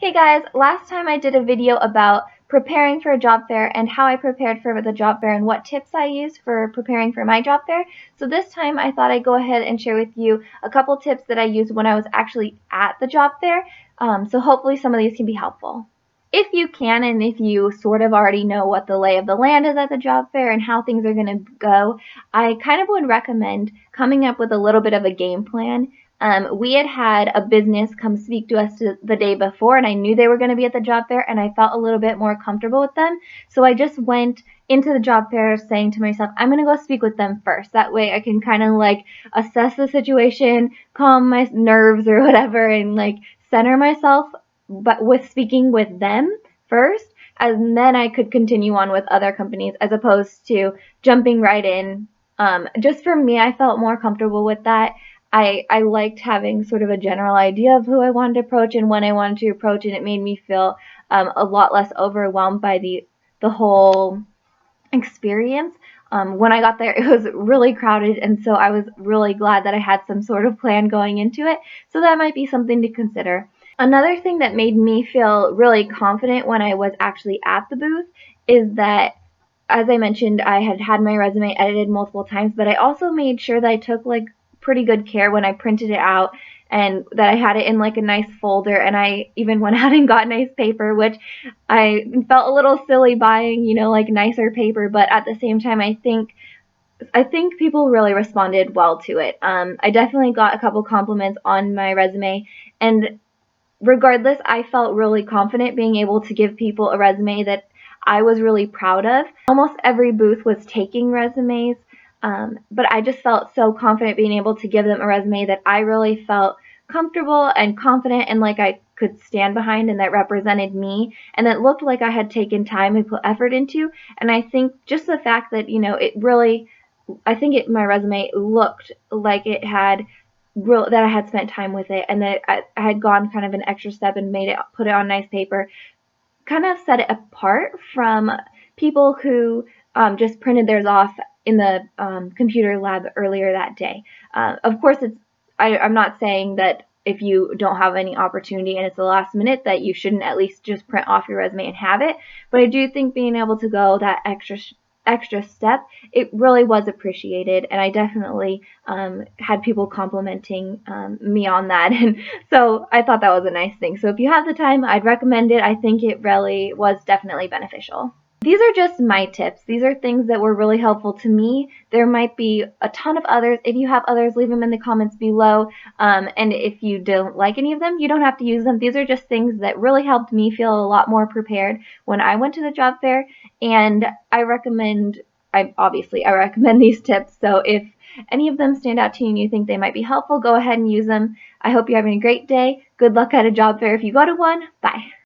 Hey guys, last time I did a video about preparing for a job fair and how I prepared for the job fair and what tips I used for preparing for my job fair. So this time I thought I'd go ahead and share with you a couple tips that I used when I was actually at the job fair. So hopefully some of these can be helpful. If you can, and if you sort of already know what the lay of the land is at the job fair and how things are going to go, I kind of would recommend coming up with a little bit of a game plan. We had a business come speak to us the day before, and I knew they were going to be at the job fair, and I felt a little bit more comfortable with them. So I just went into the job fair saying to myself, I'm going to go speak with them first. That way I can kind of like assess the situation, calm my nerves or whatever, and like center myself, but with speaking with them first, and then I could continue on with other companies as opposed to jumping right in. Just for me, I felt more comfortable with that. I liked having sort of a general idea of who I wanted to approach and when I wanted to approach, and it made me feel a lot less overwhelmed by the whole experience. When I got there, it was really crowded, and so I was really glad that I had some sort of plan going into it, so that might be something to consider. Another thing that made me feel really confident when I was actually at the booth is that, as I mentioned, I had my resume edited multiple times, but I also made sure that I took like pretty good care when I printed it out and that I had it in like a nice folder, and I even went out and got nice paper, which I felt a little silly buying, like nicer paper, but at the same time I think people really responded well to it. I definitely got a couple compliments on my resume, and regardless, I felt really confident being able to give people a resume that I was really proud of. Almost every booth was taking resumes, but I just felt so confident being able to give them a resume that I really felt comfortable and confident and like I could stand behind and that represented me and that looked like I had taken time and put effort into. And I think just the fact that, my resume looked like it had that I had spent time with it and that I had gone kind of an extra step and put it on nice paper, kind of set it apart from people who just printed theirs off in the computer lab earlier that day. Of course, I'm not saying that if you don't have any opportunity and it's the last minute that you shouldn't at least just print off your resume and have it, but I do think being able to go that extra step, it really was appreciated, and I definitely had people complimenting me on that, and so I thought that was a nice thing. So if you have the time, I'd recommend it. I think it really was definitely beneficial. These are just my tips. These are things that were really helpful to me. There might be a ton of others. If you have others, leave them in the comments below. And if you don't like any of them, you don't have to use them. These are just things that really helped me feel a lot more prepared when I went to the job fair. And I recommend these tips. So if any of them stand out to you and you think they might be helpful, go ahead and use them. I hope you're having a great day. Good luck at a job fair if you go to one. Bye.